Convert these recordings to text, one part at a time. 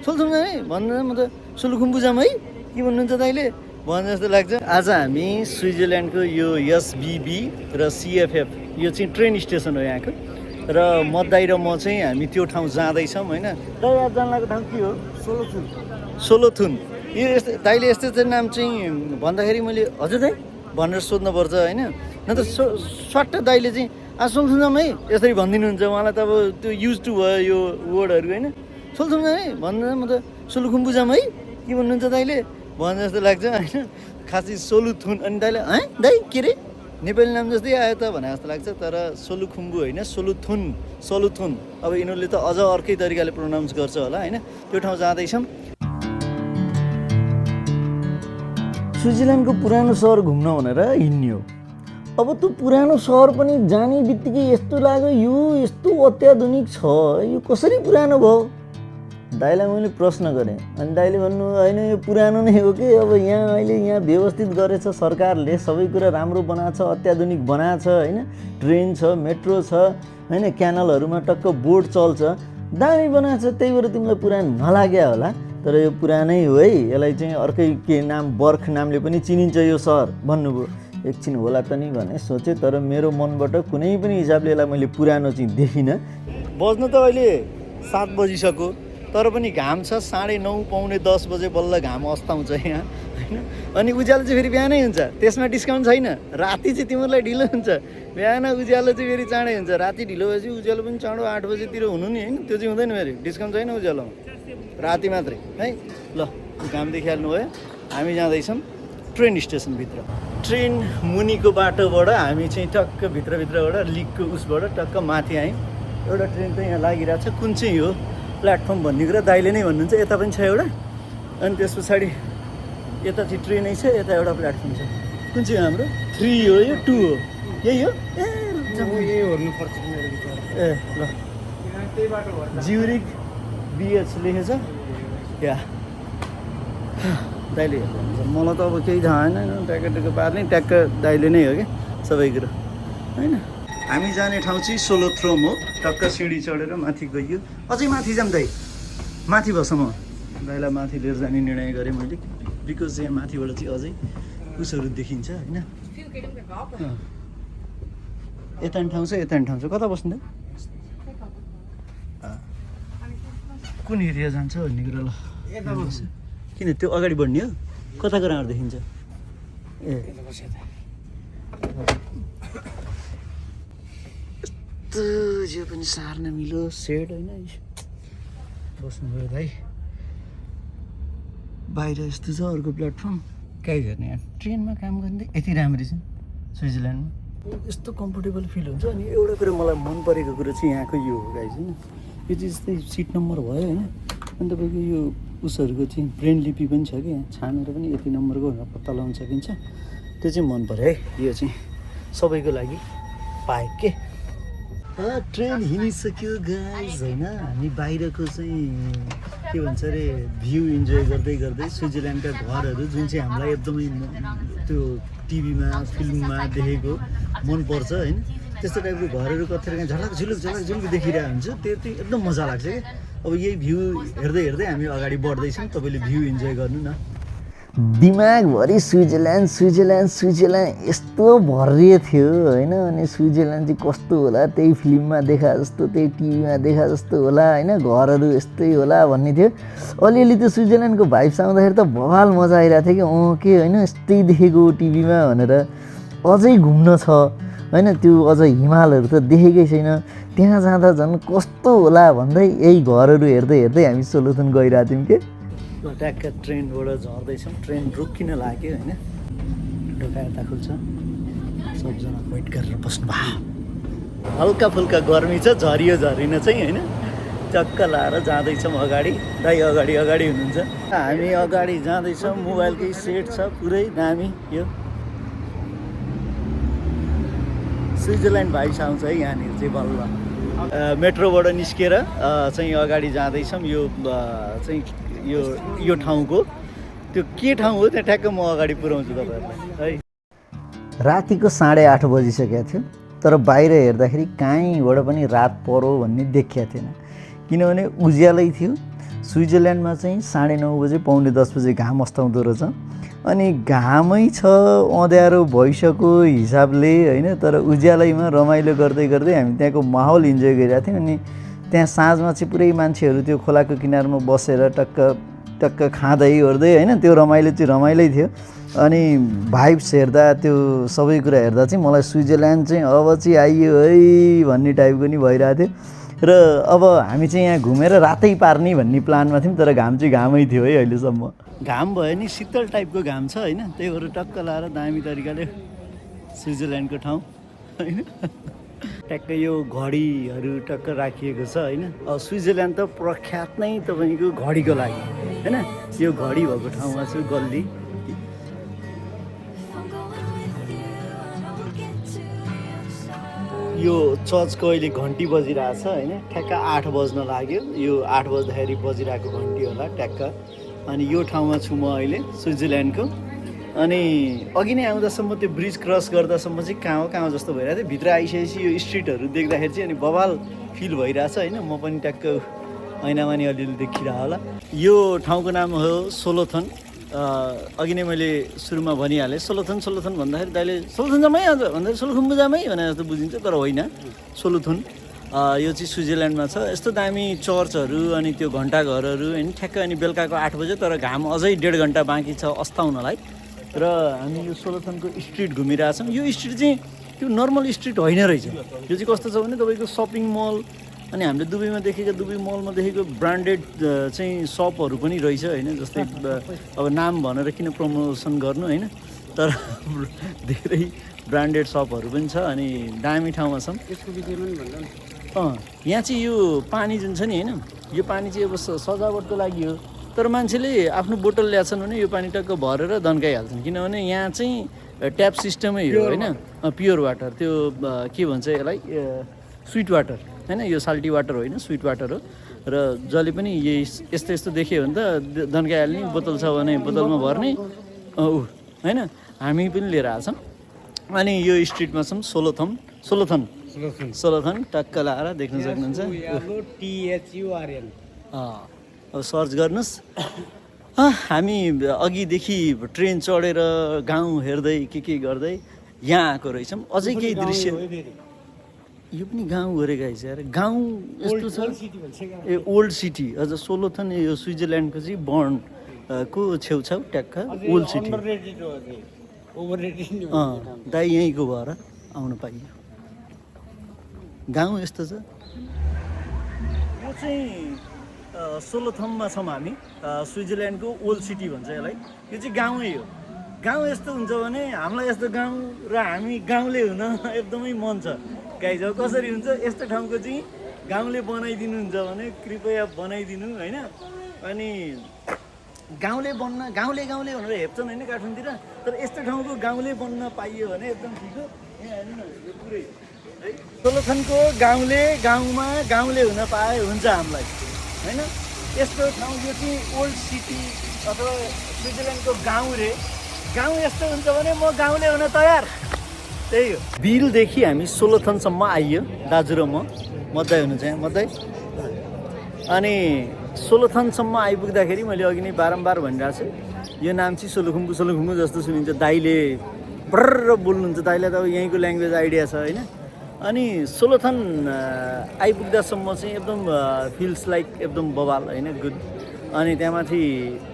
सोलुथुन जाने भन्नु म त सोलुखुम्बु जाम है के भन्नुहुन्छ दाइले भन्छ जस्तो लाग्छ। आज हामी स्विजरल्यान्डको यो एसबिबी र सिएफएफ यो चाहिँ ट्रेन स्टेसन हो यहाँको र मदाई र म चाहिँ हामी त्यो ठाउँ जाँदैछौँ होइन। दाइ आज जान लागेको ठाउँ के हो? सोलोथुन। सोलोथुन यो यस्तो दाइले यस्तो चाहिँ नाम चाहिँ भन्दाखेरि मैले हजुर दाइ भनेर सोध्नुपर्छ होइन। नत्र स्वाट्ट दाइले चाहिँ सोलुथुन जाम है यसरी भनिदिनुहुन्छ। उहाँलाई त अब त्यो युज टु भयो यो वर्डहरू होइन। सोलुथुन जाम है भन्नु म त सोलुखुम्बु जाम है के भन्नुहुन्छ दाइले भन्छ जस्तो लाग्छ होइन। खासै सोलुथुन अनि दाइले दाइ के अरे नेपाली नाम जस्तै आयो त भने जस्तो लाग्छ। तर सोलुखुम्बु होइन सोलुथुन सोलुथुन। अब यिनीहरूले त अझ अर्कै तरिकाले प्रोनाउन्स गर्छ होला होइन। त्यो ठाउँ जाँदैछौँ। स्विजरल्यान्डको पुरानो सहर घुम्न भनेर हिँड्ने हो। अब त्यो पुरानो सहर पनि जाने बित्तिकै यस्तो लाग्यो यो यस्तो अत्याधुनिक छ यो कसरी पुरानो भयो? दाइलाई मैले प्रश्न गरेँ अनि दाइले भन्नु होइन यो पुरानो नै हो कि अब यहाँ अहिले यहाँ व्यवस्थित गरेछ सरकारले सबै कुरा राम्रो बनाएको छ अत्याधुनिक बनाएको छ होइन। ट्रेन छ मेट्रो छ होइन क्यानलहरूमा टक्क बोट चल्छ दामी बनाएको छ त्यही भएर तिमीलाई पुरानो नलाग्यो होला। तर यो पुरानै हो है यसलाई चाहिँ अर्कै के नाम बर्ख नामले पनि चिनिन्छ यो सहर भन्नुभयो। एकछिन होला त नि भने सोचेँ तर मेरो मनबाट कुनै पनि हिसाबले यसलाई मैले पुरानो चाहिँ देखिनँ। बज्नु त अहिले 7 बजिसक्यो तर पनि घाम छ 9:30 पौने 10 बजे बल्ल घाम अस्ताउँछ यहाँ होइन। अनि उज्यालो चाहिँ फेरि बिहानै हुन्छ त्यसमा डिस्काउन्ट छैन। राति चाहिँ तिमीहरूलाई ढिलो हुन्छ बिहान उज्यालो चाहिँ फेरि चाँडै हुन्छ। राति ढिलो भएपछि उज्यालो पनि चाँडो 8 बजेतिर हुनु नि होइन। त्यो चाहिँ हुँदैन फेरि डिस्काउन्ट छैन उज्यालोमा राति मात्रै है। ल घाम देखिहाल्नु भयो हामी जाँदैछौँ ट्रेन स्टेसनभित्र। ट्रेन मुनिको बाटोबाट हामी चाहिँ टक्क भित्रभित्रबाट लिकको उसबाट टक्क माथि आयौँ। एउटा ट्रेन चाहिँ यहाँ लागिरहेको छ कुन चाहिँ हो प्लेटफर्म भन्ने कुरा दाइले नै भन्नुहुन्छ। यता पनि छ एउटा अनि त्यस पछाडि यता चाहिँ ट्रेनै छ यता एउटा प्लेटफर्म छ। कुन चाहिँ हाम्रो 3 हो यो 2 हो यही हो ए ल ज्युरिक बिएच लेखेछ या दाइले हेर्नुहुन्छ। मलाई त अब केही थाहा छैन ट्याक्क पार्ने ट्याक्क दाइले नै हो क्या सबै कुरो होइन। हामी जाने ठाउँ चाहिँ सोलोथ्रोम हो। टक्क सिँढी चढेर माथि गइयो अझै माथि जाऊँ दाइ माथि बस म दाइलाई माथि लिएर जाने निर्णय गरेँ मैले बिकज यहाँ माथिबाट चाहिँ अझै उसहरू देखिन्छ होइन। यता नि ठाउँ छ यता नि ठाउँ छ कता बस्नु दाइ कुन एरिया जान्छ भन्ने कुरा ल किन त्यो अगाडि बढ्ने हो कता गराएर देखिन्छ ए यस्तो जो पनि सार्न मिलो सेड होइन बस्नुभयो भाइ बाहिर यस्तो छ अर्को प्लेटफर्म कहीँ हेर्ने यहाँ ट्रेनमा काम गर्ने यति राम्ररी छ स्विजरल्यान्डमा यस्तो कम्फोर्टेबल फिल हुन्छ। अनि एउटा कुरा मलाई मन परेको कुरो चाहिँ यहाँको यो हो गाइज होइन यो चाहिँ जस्तै सिट नम्बर भयो होइन। अनि तपाईँको यो उसहरूको चाहिँ ब्रेन लिपि पनि छ कि यहाँ छानेर पनि यति नम्बरको पत्ता लगाउन सकिन्छ। त्यो चाहिँ मन पऱ्यो है यो चाहिँ सबैको लागि पाए के। ट्रेन हिँडिसक्यो गाइज होइन। हामी बाहिरको चाहिँ के भन्छ अरे भ्यू इन्जोय गर्दै गर्दै स्विजरल्यान्डका घरहरू जुन चाहिँ हामीलाई एकदमै त्यो टिभीमा फिल्ममा देखेको मनपर्छ होइन त्यस्तो टाइपको घरहरू कतिखेर झलक झुलुक देखिरहेको हुन्छ त्यो चाहिँ एकदम मजा लाग्छ क्या। अब यही भ्यू हेर्दै हेर्दै हामी अगाडि बढ्दैछौँ तपाईँले भ्यू इन्जोय गर्नु न। दिमागभरि स्विजरल्यान्ड स्विजरल्यान्ड स्विजरल्यान्ड यस्तो भरिए थियो होइन। अनि स्विजरल्यान्ड चाहिँ कस्तो होला त्यही फिल्ममा देखा जस्तो त्यही टिभीमा देखा जस्तो होला होइन घरहरू यस्तै होला भन्ने थियो। अलिअलि त्यो स्विजरल्यान्डको भाइब्स आउँदाखेरि त बवाल मजा आइरहेको थियो कि के होइन यस्तै देखेको टिभीमा भनेर। अझै घुम्न छ होइन त्यो अझ हिमालहरू त देखेकै छैन त्यहाँ जाँदा झन् कस्तो होला भन्दै यही घरहरू हेर्दै हेर्दै हामी सोलोथुन गइरहेको थियौँ कि। ट्याक्क ट्रेनबाट झर्दैछौँ ट्रेन रोकिन लाग्यो होइन। ढोका यता खुल्छ सबजना वेट गरेर बस्नु भयो। हल्का फुल्का गर्मी छ झरियो झरिन चाहिँ होइन। चक्क लाएर जाँदैछौँ अगाडि दाइ अगाडि अगाडि हुनुहुन्छ हामी अगाडि जाँदैछौँ। मोबाइलकै सेट छ पुरै दामी यो स्विजरल्यान्ड भाइब्स आउँछ है यहाँनिर चाहिँ बल्ल। मेट्रोबाट निस्केर चाहिँ अगाडि जाँदैछौँ। यो चाहिँ यो ठाउँको त्यो के ठाउँ हो त्यहाँ ठ्याक्क म अगाडि पुऱ्याउँछु तपाईँहरूलाई है। रातिको 8:30 बजिसकेको थियो तर बाहिर हेर्दाखेरि कहीँबाट पनि रात परो भन्ने देखिएको थिएन किनभने उज्यालै थियो स्विजरल्यान्डमा चाहिँ 9:30 बजे पौने 10 बजे घाम अस्ताउँदो रहेछ अनि घामै छ अँध्यारो भइसक्यो हिसाबले होइन तर उज्यालैमा रमाइलो गर्दै गर्दै हामी त्यहाँको माहौल इन्जोय गरिरहेको थियौँ अनि त्यहाँ साँझमा चाहिँ पुरै मान्छेहरू त्यो खोलाको किनारमा बसेर टक्क टक्क खाँदै ओर्दै होइन त्यो रमाइलो चाहिँ रमाइलै थियो अनि भाइब्स हेर्दा त्यो सबै कुरा हेर्दा चाहिँ मलाई स्विजरल्यान्ड चाहिँ अब चाहिँ आइयो है भन्ने टाइपको नि भइरहेको थियो र अब हामी चाहिँ यहाँ घुमेर रातै पार्ने भन्ने प्लानमा थियौँ तर घाम चाहिँ घामै थियो है अहिलेसम्म घाम भयो नि शीतल टाइपको घाम छ होइन त्यही भएर टक्क लाएर दामी तरिकाले स्विजरल्यान्डको ठाउँ होइन ट्याक्क यो घडीहरू टक्क राखिएको छ होइन स्विजरल्यान्ड त प्रख्यात नै तपाईँको घडीको लागि होइन यो घडी भएको ठाउँमा चाहिँ गल्ली यो चर्चको अहिले घन्टी बजिरहेछ होइन ठ्याक्क 8 बज्न लाग्यो यो 8 बज्दाखेरि बजिरहेको घन्टी होला ट्याक्क अनि यो ठाउँमा छु म अहिले स्विजरल्यान्डको अनि अघि नै आउँदासम्म त्यो ब्रिज क्रस गर्दासम्म चाहिँ कहाँ जस्तो भइरहेको थियो भित्र आइसकेपछि यो स्ट्रिटहरू देख्दाखेरि चाहिँ अनि बवाल फिल भइरहेछ होइन म पनि ट्याक्क ऐनामा नि अलिअलि देखिरह होला यो ठाउँको नाम हो सोलोथन अघि नै मैले सुरुमा भनिहालेँ सोलोथन भन्दाखेरि दाइले सोलोथन जामै आज भन्दाखेरि सोलुखुम्बु जामै भने जस्तो बुझिन्छ तर होइन सोलोथन यो चाहिँ स्विजरल्यान्डमा छ यस्तो दामी चर्चहरू अनि त्यो घन्टाघरहरू होइन ठ्याक्क अनि बेलुकाको 8 बजे तर घाम अझै 1.5 घन्टा बाँकी छ अस्ताउनलाई र हामी यो सोलोथनको स्ट्रिट घुमिरहेछौँ यो स्ट्रिट चाहिँ त्यो नर्मल स्ट्रिट होइन रहेछ यो चाहिँ कस्तो छ भने तपाईँको सपिङ मल अनि हामीले दुबईमा देखेको दुबई मलमा देखेको ब्रान्डेड चाहिँ सपहरू पनि रहेछ होइन जस्तै अब नाम भनेर किन प्रमोसन गर्नु होइन तर धेरै ब्रान्डेड सपहरू पनि छ अनि दामी ठाउँमा छौँ यहाँ चाहिँ यो पानी जुन छ नि होइन यो पानी चाहिँ अब सजावटको लागि हो तर मान्छेले आफ्नो बोतल ल्याएछन् भने यो पानी टक्क भरेर दन्काइहाल्छन् किनभने यहाँ चाहिँ ट्याप सिस्टमै हो होइन प्योर वाटर त्यो के भन्छ यसलाई स्विट वाटर होइन यो साल्टी वाटर होइन स्विट वाटर हो र जसले पनि यस्तो यस्तो देख्यो भने त दन्काइहाल्ने बोतल छ भने बोतलमा भर्ने होइन हामी पनि लिएर आएछौँ अनि यो स्ट्रिटमा छौँ सोलोथन टक्क लाएर देख्न सक्नुहुन्छ अब सर्च गर्नुहोस् हामी अघिदेखि ट्रेन चढेर गाउँ हेर्दै के गर्दै यहाँ आएको रहेछौँ अझै केही दृश्य यो पनि गाउँ गरेको आइस यार गाउँ यस्तो छ ए ओल्ड सिटी अझ सोलोथन यो स्विजरल्यान्डको चाहिँ बर्नको छेउछाउ ट्याक्क ओल्ड सिटी दाइ यहीँको भएर आउनु पाइयो गाउँ यस्तो छ यो चाहिँ सोलोथनमा छौँ हामी स्विजरल्यान्डको ओल्ड सिटी भन्छ यसलाई यो चाहिँ गाउँै हो गाउँ यस्तो हुन्छ भने हामीलाई यस्तो गाउँ र हामी गाउँले हुन एकदमै मन छ गाइज अब कसरी हुन्छ यस्तो ठाउँको चाहिँ गाउँले बनाइदिनुहुन्छ भने कृपया बनाइदिनु होइन अनि गाउँले भनेर हेप्छन् होइन काठमाडौँतिर तर यस्तो ठाउँको गाउँले बन्न पाइयो भने एकदम ठिक हो यहाँ हेर्नु न यो पुरै है सोलोथनको गाउँमा गाउँले हुन पाए हुन्छ हामीलाई होइन यस्तो ठाउँ यो चाहिँ ओल्ड सिटी अथवा स्विजरल्यान्डको गाउँ यस्तो हुन्छ भने म गाउँले हुन तयार त्यही हो बिलदेखि हामी सोलोथनसम्म आइयो दाजु र म मद्दै हुनुहुन्छ यहाँ मद्दै अनि सोलोथनसम्म आइपुग्दाखेरि मैले अघि नै बारम्बार भनिरहेको छु यो नाम चाहिँ सोलुखुम्बु जस्तो सुनिन्छ दाइले ब्रर बोल्नुहुन्छ दाइलाई त अब यहीँको ल्याङ्ग्वेज आइडिया छ होइन अनि सोलोथन आइपुग्दासम्म चाहिँ एकदम फिल्स लाइक एकदम बवाल होइन गुड अनि त्यहाँमाथि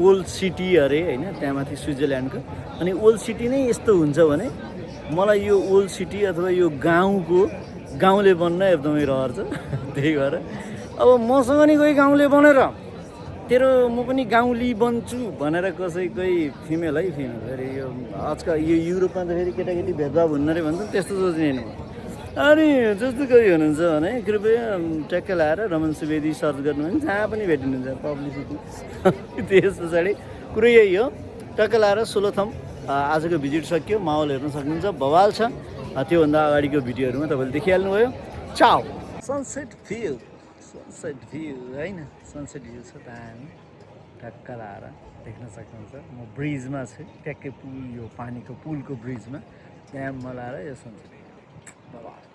ओल्ड सिटी अरे होइन त्यहाँमाथि स्विजरल्यान्डको अनि ओल्ड सिटी नै यस्तो हुन्छ भने मलाई यो ओल्ड सिटी अथवा यो गाउँले बन्न एकदमै रहर छ त्यही भएर अब मसँग नि कोही गाउँले बनेर म पनि गाउँली बन्छु भनेर कोही फिमेल फेरि यो आजकल यो युरोपमा त फेरि केटाकेटी भेदभाव हुन्न रे भन्छ त्यस्तो सोच्ने होइन अनि जस्तो कोही हुनुहुन्छ भने कृपया ट्याक्क लाएर रमन सुवेदी सर्च गर्नु भने जहाँ पनि भेटिनुहुन्छ पब्लिसिटी त्यस पछाडि कुरै यही हो टक्क लाएर सोलोथन आजको भिजिट सकियो माहौल हेर्न सक्नुहुन्छ बवाल छ त्योभन्दा अगाडिको भिडियोहरूमा तपाईँले देखिहाल्नुभयो चाउ सनसेट भ्यू होइन सनसेट भ्यू छ दामी टक्क लाएर देख्न सक्नुहुन्छ म ब्रिजमा छु ट्याक्कै पुल यो पानीको पुलको ब्रिजमा त्यहाँ लाएर यो सनसेट बवाल